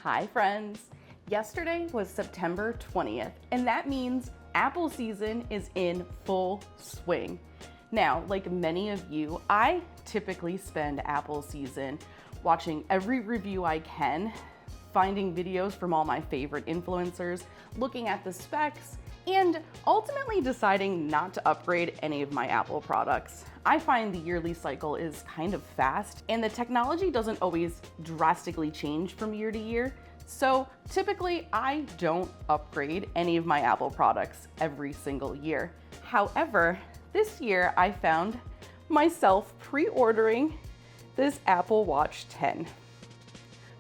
Hi friends! Yesterday was September 20th, and that means Apple season is in full swing. Now, like many of you, I typically spend Apple season watching every review I can, finding videos from all my favorite influencers, looking at the specs, and ultimately deciding not to upgrade any of my Apple products. I find the yearly cycle is kind of fast, and the technology doesn't always drastically change from year to year. So typically I don't upgrade any of my Apple products every single year. However, this year I found myself pre-ordering this Apple Watch 10.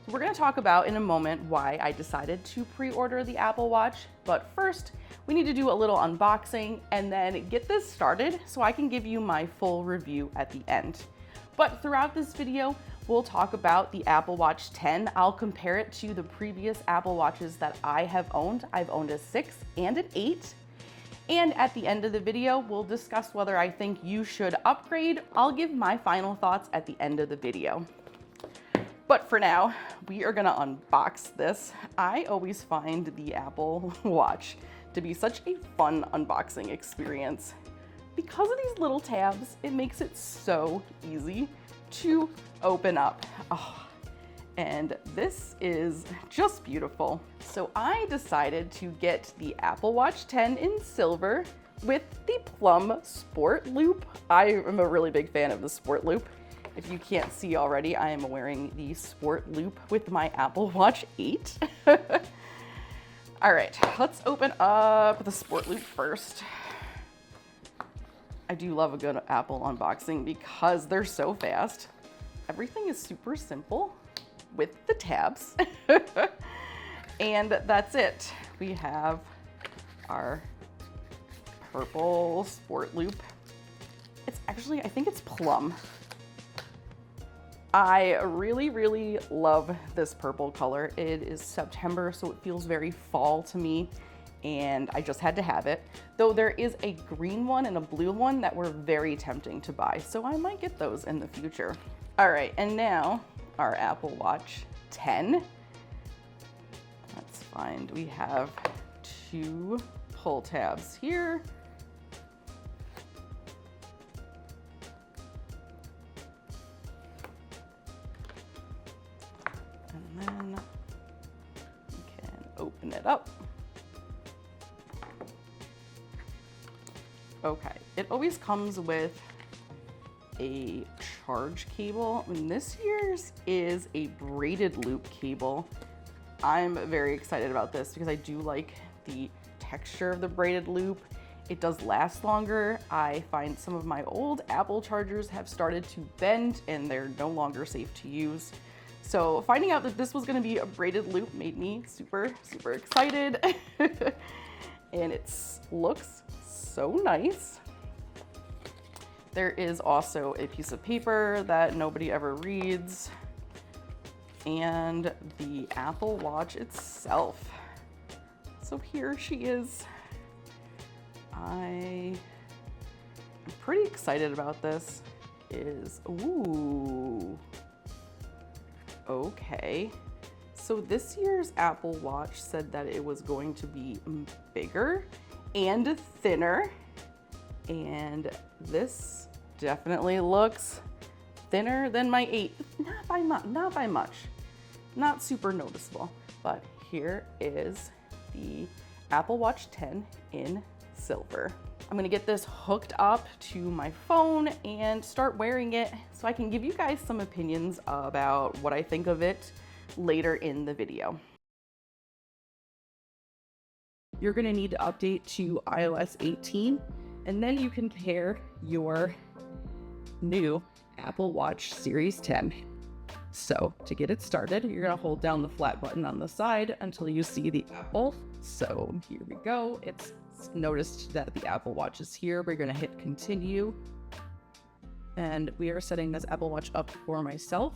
We're going to talk about in a moment why I decided to pre-order the Apple Watch, but first we need to do a little unboxing and then get this started so I can give you my full review at the end. But throughout this video, we'll talk about the Apple Watch 10. I'll compare it to the previous Apple Watches that I have owned. I've owned a 6 and an 8. And at the end of the video, we'll discuss whether I think you should upgrade. I'll give my final thoughts at the end of the video. But for now, we are gonna unbox this. I always find the Apple Watch to be such a fun unboxing experience. Because of these little tabs, it makes it so easy to open up. Oh, and this is just beautiful. So I decided to get the Apple Watch 10 in silver with the Plum Sport Loop. I am a really big fan of the Sport Loop. If you can't see already, I am wearing the Sport Loop with my Apple Watch 8. All right, let's open up the Sport Loop first. I do love a good Apple unboxing because they're so fast. Everything is super simple with the tabs. And that's it. We have our purple Sport Loop. It's actually, I think it's plum. I really, really love this purple color. It is September, so it feels very fall to me, and I just had to have it. Though there is a green one and a blue one that were very tempting to buy, so I might get those in the future. All right, and now our Apple Watch 10. Let's find, we have 2 pull tabs here. And then you can open it up. Okay, it always comes with a charge cable, and this year's is a braided loop cable. I'm very excited about this because I do like the texture of the braided loop. It does last longer. I find some of my old Apple chargers have started to bend and they're no longer safe to use. So finding out that this was gonna be a braided loop made me super, super excited. And it looks so nice. There is also a piece of paper that nobody ever reads, and the Apple Watch itself. So here she is. I'm pretty excited about this. Ooh. Okay, so this year's Apple Watch said that it was going to be bigger and thinner, and this definitely looks thinner than my 8. Not by much, not super noticeable, but here is the Apple Watch 10 in silver. I'm gonna get this hooked up to my phone and start wearing it so I can give you guys some opinions about what I think of it later in the video. You're gonna need to update to iOS 18, and then you can pair your new Apple Watch Series 10. So to get it started, you're gonna hold down the flat button on the side until you see the Apple. So here we go. It's noticed that the Apple Watch is here. We're gonna hit continue. And we are setting this Apple Watch up for myself.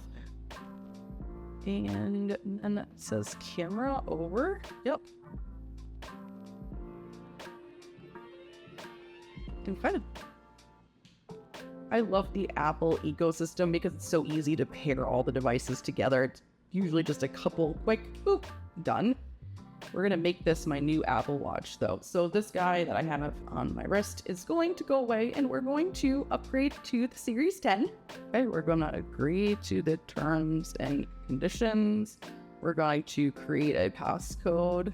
And then that says camera over. Yep. And kind of, I love the Apple ecosystem because it's so easy to pair all the devices together. usually just a couple quick, boop, done. We're gonna make this my new Apple Watch though. So this guy that I have on my wrist is going to go away and we're going to upgrade to the Series 10. Okay, we're gonna agree to the terms and conditions. We're going to create a passcode,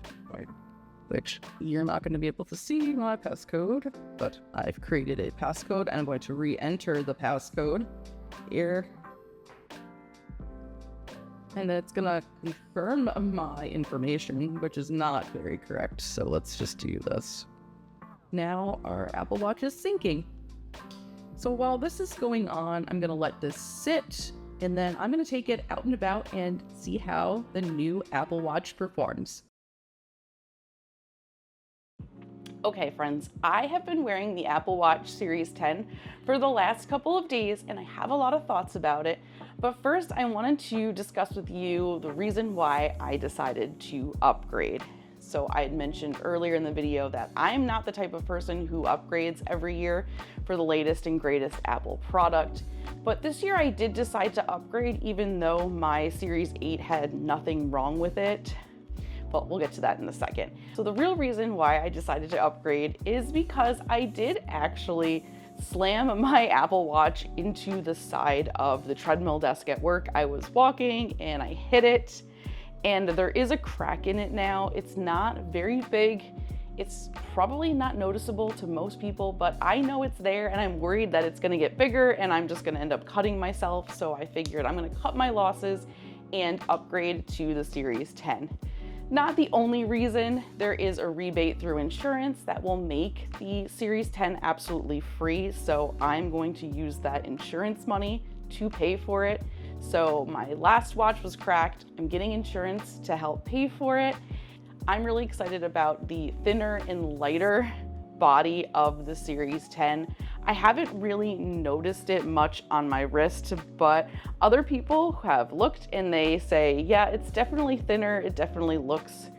which you're not going to be able to see my passcode, but I've created a passcode and I'm going to re-enter the passcode here. And it's going to confirm my information, which is not very correct. So let's just do this. Now our Apple Watch is syncing. So while this is going on, I'm going to let this sit, and then I'm going to take it out and about and see how the new Apple Watch performs. Okay, friends, I have been wearing the Apple Watch Series 10 for the last couple of days, and I have a lot of thoughts about it. But first, I wanted to discuss with you the reason why I decided to upgrade. So I had mentioned earlier in the video that I'm not the type of person who upgrades every year for the latest and greatest Apple product. But this year I did decide to upgrade even though my Series 8 had nothing wrong with it. But we'll get to that in a second. So the real reason why I decided to upgrade is because I did actually slam my Apple Watch into the side of the treadmill desk at work. I was walking and I hit it, and there is a crack in it now. It's not very big. It's probably not noticeable to most people, but I know it's there and I'm worried that it's gonna get bigger and I'm just gonna end up cutting myself. So I figured I'm gonna cut my losses and upgrade to the Series 10. Not the only reason. There is a rebate through insurance that will make the Series 10 absolutely free. So I'm going to use that insurance money to pay for it. So my last watch was cracked. I'm getting insurance to help pay for it. I'm really excited about the thinner and lighter body of the Series 10. I haven't really noticed it much on my wrist, but other people have looked and they say, yeah, it's definitely thinner. It definitely looks,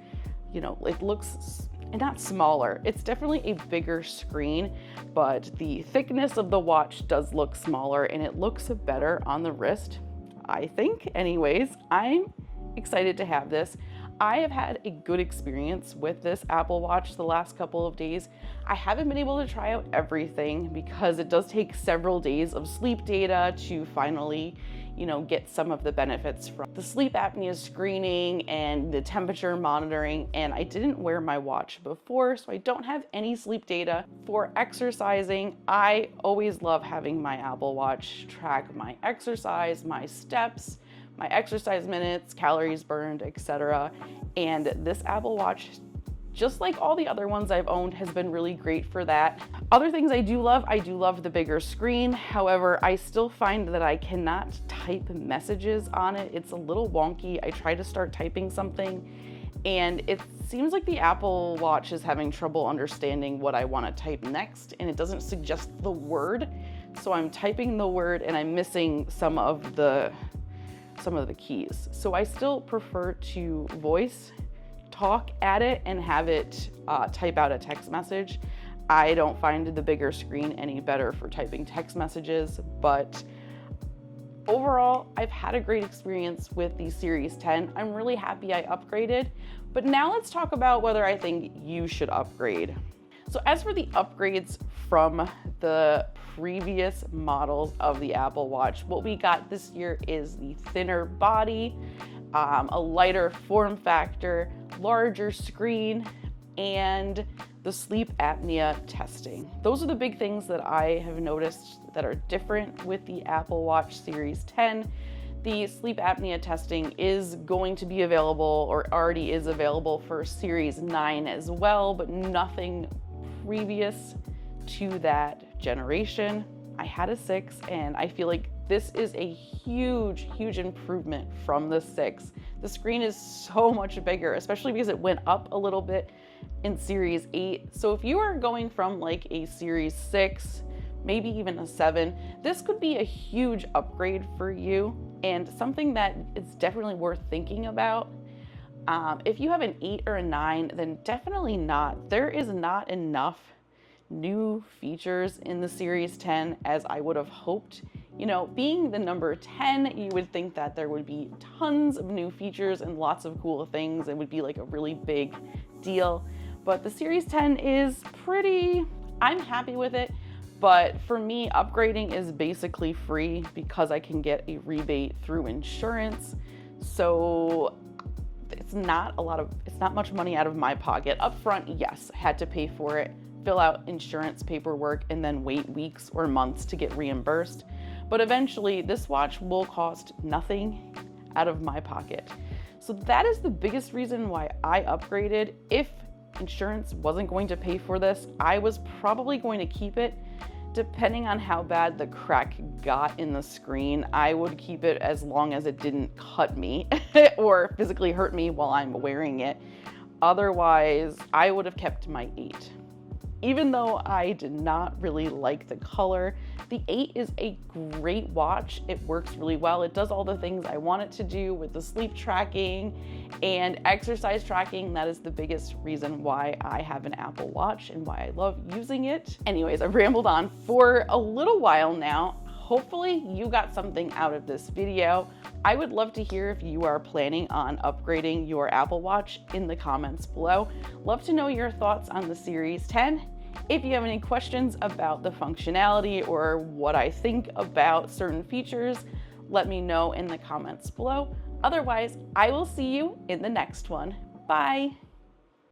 it looks not smaller. It's definitely a bigger screen, but the thickness of the watch does look smaller and it looks better on the wrist, I think. Anyways, I'm excited to have this. I have had a good experience with this Apple Watch the last couple of days. I haven't been able to try out everything because it does take several days of sleep data to finally, get some of the benefits from the sleep apnea screening and the temperature monitoring. And I didn't wear my watch before, so I don't have any sleep data. For exercising, I always love having my Apple Watch track my exercise, my steps, my exercise minutes, calories burned, etc. And this Apple Watch, just like all the other ones I've owned, has been really great for that. Other things I do love the bigger screen. However, I still find that I cannot type messages on it. It's a little wonky. I try to start typing something and it seems like the Apple Watch is having trouble understanding what I want to type next, and it doesn't suggest the word. So I'm typing the word and I'm missing some of the keys. So I still prefer to talk at it and have it type out a text message. I don't find the bigger screen any better for typing text messages, but overall, I've had a great experience with the Series 10. I'm really happy I upgraded, but now let's talk about whether I think you should upgrade. So as for the upgrades from the previous models of the Apple Watch, what we got this year is the thinner body, a lighter form factor, larger screen, and the sleep apnea testing. Those are the big things that I have noticed that are different with the Apple Watch Series 10. The sleep apnea testing is going to be available, or already is available, for Series 9 as well, but nothing previous to that generation. I had a 6 and I feel like this is a huge improvement from the 6. The screen is so much bigger, especially because it went up a little bit in Series 8. So if you are going from like a Series 6, maybe even a 7, this could be a huge upgrade for you and something that is definitely worth thinking about. If you have an 8 or a 9, then definitely not. There is not enough new features in the Series 10 as I would have hoped You know, being the number 10, you would think that there would be tons of new features and lots of cool things. It would be like a really big deal. But the Series 10 is I'm happy with it. But for me, upgrading is basically free because I can get a rebate through insurance. So it's not much money out of my pocket. Up front, yes, I had to pay for it, fill out insurance paperwork, and then wait weeks or months to get reimbursed. But eventually, this watch will cost nothing out of my pocket. So that is the biggest reason why I upgraded. If insurance wasn't going to pay for this, I was probably going to keep it. Depending on how bad the crack got in the screen, I would keep it as long as it didn't cut me or physically hurt me while I'm wearing it. Otherwise, I would have kept my 8. Even though I did not really like the color, the 8 is a great watch. It works really well. It does all the things I want it to do with the sleep tracking and exercise tracking. That is the biggest reason why I have an Apple Watch and why I love using it. Anyways, I've rambled on for a little while now. Hopefully you got something out of this video. I would love to hear if you are planning on upgrading your Apple Watch in the comments below. Love to know your thoughts on the Series 10. If you have any questions about the functionality or what I think about certain features, let me know in the comments below. Otherwise, I will see you in the next one. Bye.